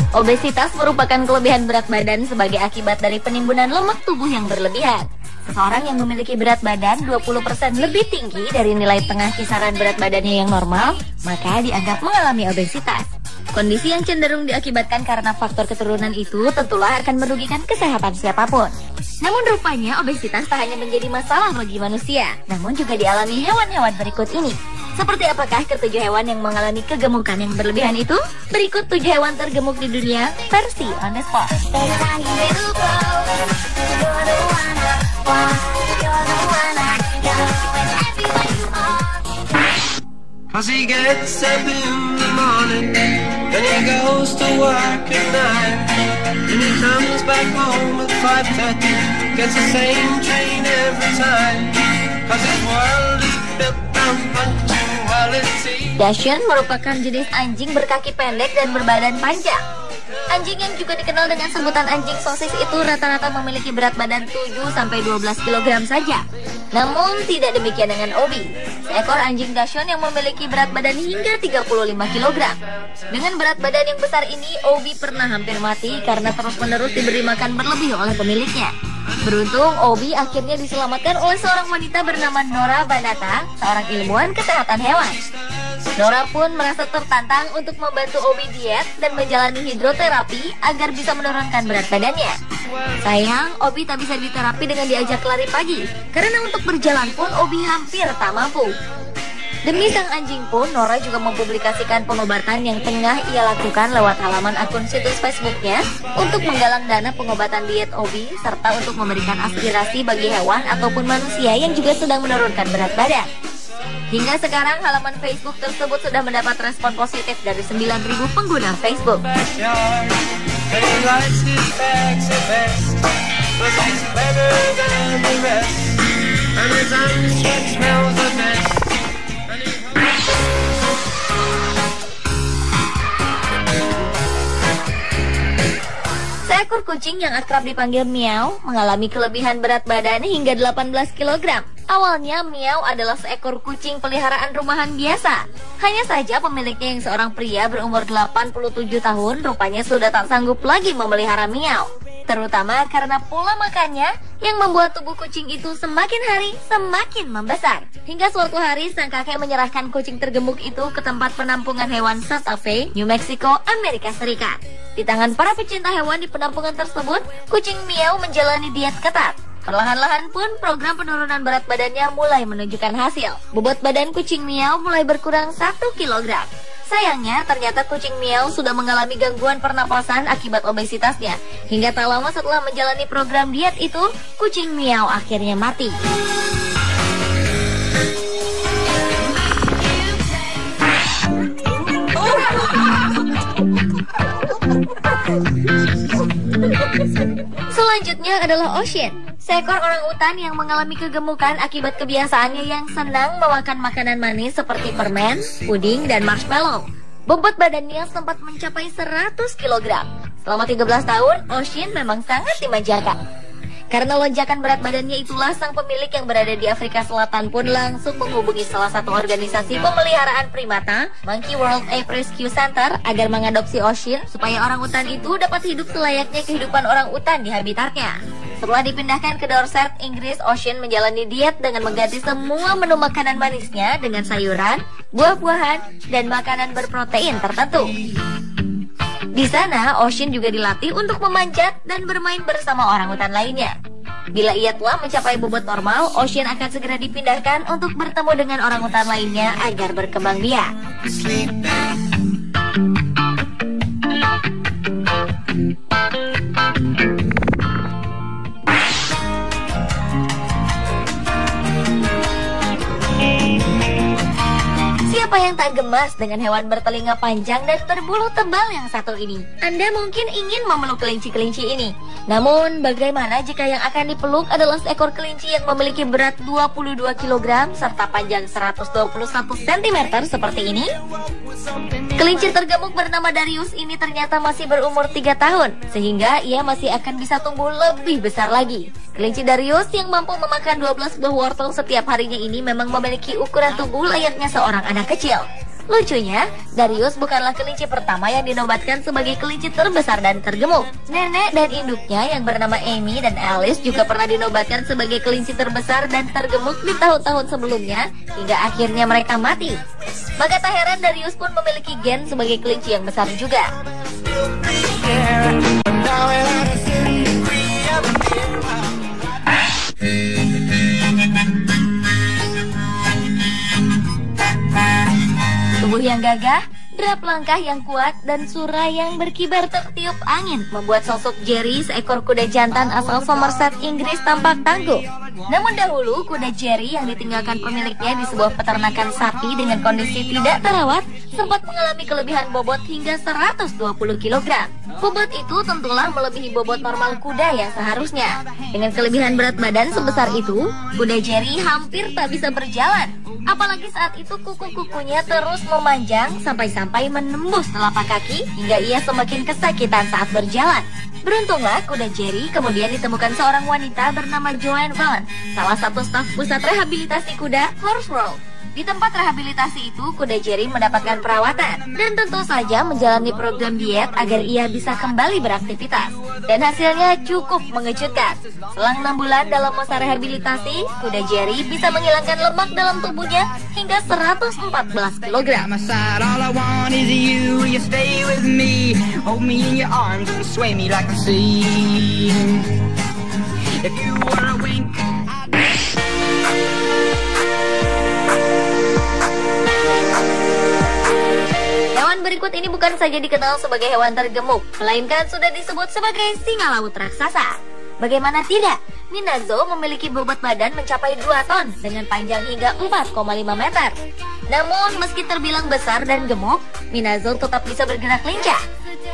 Obesitas merupakan kelebihan berat badan sebagai akibat dari penimbunan lemak tubuh yang berlebihan. Seseorang yang memiliki berat badan 20% lebih tinggi dari nilai tengah kisaran berat badannya yang normal, maka dianggap mengalami obesitas. Kondisi yang cenderung diakibatkan karena faktor keturunan itu tentulah akan merugikan kesehatan siapapun. Namun rupanya obesitas tak hanya menjadi masalah bagi manusia, namun juga dialami hewan-hewan berikut ini. Seperti apakah ketujuh hewan yang mengalami kegemukan yang berlebihan itu? Berikut 7 hewan tergemuk di dunia versi on the spot. Cause he gets up in the morning, then he goes to work at 9, and he comes back home at 5:30, gets the same train every time, cause his world is built on punctuality. Dachshund merupakan jenis anjing berkaki pendek dan berbadan panjang. Anjing yang juga dikenal dengan sebutan anjing sosis itu rata-rata memiliki berat badan 7-12 kg saja. Namun tidak demikian dengan Obi, seekor anjing Dachshund yang memiliki berat badan hingga 35 kg. Dengan berat badan yang besar ini, Obi pernah hampir mati karena terus-menerus diberi makan berlebih oleh pemiliknya. Beruntung, Obi akhirnya diselamatkan oleh seorang wanita bernama Nora Banata, seorang ilmuwan kesehatan hewan. Nora pun merasa tertantang untuk membantu Obi diet dan menjalani hidroterapi agar bisa menurunkan berat badannya. Sayang, Obi tak bisa diterapi dengan diajak lari pagi, karena untuk berjalan pun Obi hampir tak mampu. Demi sang anjing pun, Nora juga mempublikasikan pengobatan yang tengah ia lakukan lewat halaman akun situs Facebooknya untuk menggalang dana pengobatan diet Obi, serta untuk memberikan aspirasi bagi hewan ataupun manusia yang juga sedang menurunkan berat badan. Hingga sekarang, halaman Facebook tersebut sudah mendapat respon positif dari 9.000 pengguna Facebook. Seekor kucing yang akrab dipanggil Meow mengalami kelebihan berat badan hingga 18 kg. Awalnya Meow adalah seekor kucing peliharaan rumahan biasa. Hanya saja pemiliknya yang seorang pria berumur 87 tahun rupanya sudah tak sanggup lagi memelihara Meow. Terutama karena pola makannya yang membuat tubuh kucing itu semakin hari semakin membesar. Hingga suatu hari sang kakek menyerahkan kucing tergemuk itu ke tempat penampungan hewan Santa Fe, New Mexico, Amerika Serikat. Di tangan para pecinta hewan di penampungan tersebut, kucing Meow menjalani diet ketat. Perlahan-lahan pun program penurunan berat badannya mulai menunjukkan hasil. Bobot badan kucing Meow mulai berkurang 1 kg. Sayangnya, ternyata kucing Meow sudah mengalami gangguan pernapasan akibat obesitasnya. Hingga tak lama setelah menjalani program diet itu, kucing Meow akhirnya mati. Selanjutnya adalah Ocean, seekor orangutan yang mengalami kegemukan akibat kebiasaannya yang senang memakan makanan manis seperti permen, puding, dan marshmallow. Bobot badannya sempat mencapai 100 kg. Selama 13 tahun, Ocean memang sangat dimanjakan. Karena lonjakan berat badannya itulah, sang pemilik yang berada di Afrika Selatan pun langsung menghubungi salah satu organisasi pemeliharaan primata, Monkey World Ape Rescue Center, agar mengadopsi Ocean supaya orangutan itu dapat hidup selayaknya kehidupan orangutan di habitatnya. Setelah dipindahkan ke Dorset, Inggris, Ocean menjalani diet dengan mengganti semua menu makanan manisnya dengan sayuran, buah-buahan, dan makanan berprotein tertentu. Di sana, Ocean juga dilatih untuk memanjat dan bermain bersama orangutan lainnya. Bila ia telah mencapai bobot normal, Ocean akan segera dipindahkan untuk bertemu dengan orangutan lainnya agar berkembang biak. Siapa yang tak gemas dengan hewan bertelinga panjang dan berbulu tebal yang satu ini? Anda mungkin ingin memeluk kelinci-kelinci ini. Namun, bagaimana jika yang akan dipeluk adalah seekor kelinci yang memiliki berat 22 kg serta panjang 121 cm seperti ini? Kelinci tergemuk bernama Darius ini ternyata masih berumur 3 tahun, sehingga ia masih akan bisa tumbuh lebih besar lagi. Kelinci Darius yang mampu memakan 12 buah wortel setiap harinya ini memang memiliki ukuran tubuh layaknya seorang anak kecil. Lucunya, Darius bukanlah kelinci pertama yang dinobatkan sebagai kelinci terbesar dan tergemuk. Nenek dan induknya yang bernama Amy dan Alice juga pernah dinobatkan sebagai kelinci terbesar dan tergemuk di tahun-tahun sebelumnya, hingga akhirnya mereka mati. Maka tak heran Darius pun memiliki gen sebagai kelinci yang besar juga. Tubuh yang gagah, derap langkah yang kuat, dan suara yang berkibar tertiup angin membuat sosok Jerry, seekor kuda jantan asal Somerset, Inggris, tampak tangguh. Namun dahulu, kuda Jerry yang ditinggalkan pemiliknya di sebuah peternakan sapi dengan kondisi tidak terawat sempat mengalami kelebihan bobot hingga 120 kg. Bobot itu tentulah melebihi bobot normal kuda yang seharusnya. Dengan kelebihan berat badan sebesar itu, kuda Jerry hampir tak bisa berjalan. Apalagi saat itu kuku-kukunya terus memanjang sampai-sampai menembus telapak kaki hingga ia semakin kesakitan saat berjalan. Beruntunglah kuda Jerry kemudian ditemukan seorang wanita bernama Joanne Vaughan, salah satu staf pusat rehabilitasi kuda Horse World. Di tempat rehabilitasi itu, kuda Jerry mendapatkan perawatan dan tentu saja menjalani program diet agar ia bisa kembali beraktivitas. Dan hasilnya cukup mengejutkan. Selang 6 bulan dalam masa rehabilitasi, kuda Jerry bisa menghilangkan lemak dalam tubuhnya hingga 114 kg. Berikut ini bukan saja dikenal sebagai hewan tergemuk, melainkan sudah disebut sebagai singa laut raksasa. Bagaimana tidak, Minazo memiliki bobot badan mencapai 2 ton dengan panjang hingga 4,5 meter. Namun, meski terbilang besar dan gemuk, Minazo tetap bisa bergerak lincah.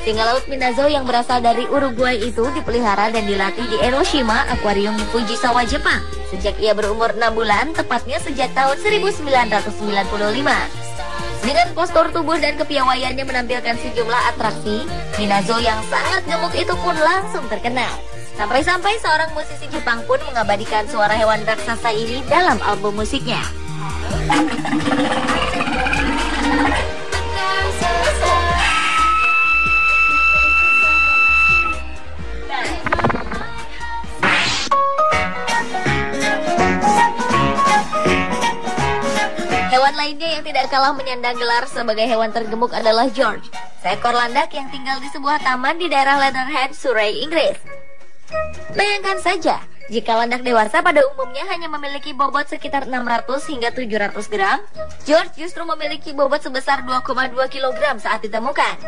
Singa laut Minazo yang berasal dari Uruguay itu dipelihara dan dilatih di Enoshima Aquarium di Fujisawa, Jepang sejak ia berumur 6 bulan, tepatnya sejak tahun 1995. Dengan postur tubuh dan kepiawaiannya menampilkan sejumlah atraksi, Minazo yang sangat gemuk itu pun langsung terkenal. Sampai-sampai seorang musisi Jepang pun mengabadikan suara hewan raksasa ini dalam album musiknya. Hewan lainnya yang tidak kalah menyandang gelar sebagai hewan tergemuk adalah George, seekor landak yang tinggal di sebuah taman di daerah Leatherhead, Surrey, Inggris. Bayangkan saja, jika landak dewasa pada umumnya hanya memiliki bobot sekitar 600 hingga 700 gram, George justru memiliki bobot sebesar 2,2 kg saat ditemukan.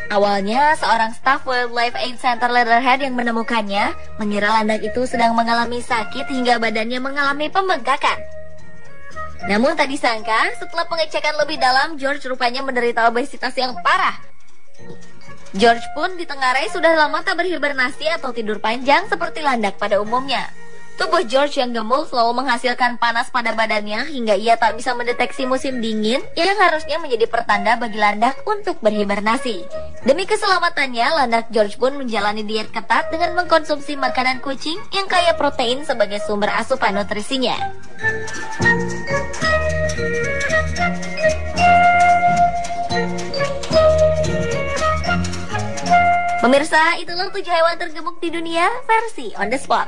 Awalnya, seorang staf Wildlife Aid Center Leatherhead yang menemukannya mengira landak itu sedang mengalami sakit hingga badannya mengalami pembengkakan. Namun tak disangka, setelah pengecekan lebih dalam, George rupanya menderita obesitas yang parah. George pun ditengarai sudah lama tak berhibernasi atau tidur panjang seperti landak pada umumnya. Tubuh George yang gemuk selalu menghasilkan panas pada badannya hingga ia tak bisa mendeteksi musim dingin yang harusnya menjadi pertanda bagi landak untuk berhibernasi. Demi keselamatannya, landak George pun menjalani diet ketat dengan mengkonsumsi makanan kucing yang kaya protein sebagai sumber asupan nutrisinya. Pemirsa, itulah 7 hewan tergemuk di dunia versi On The Spot.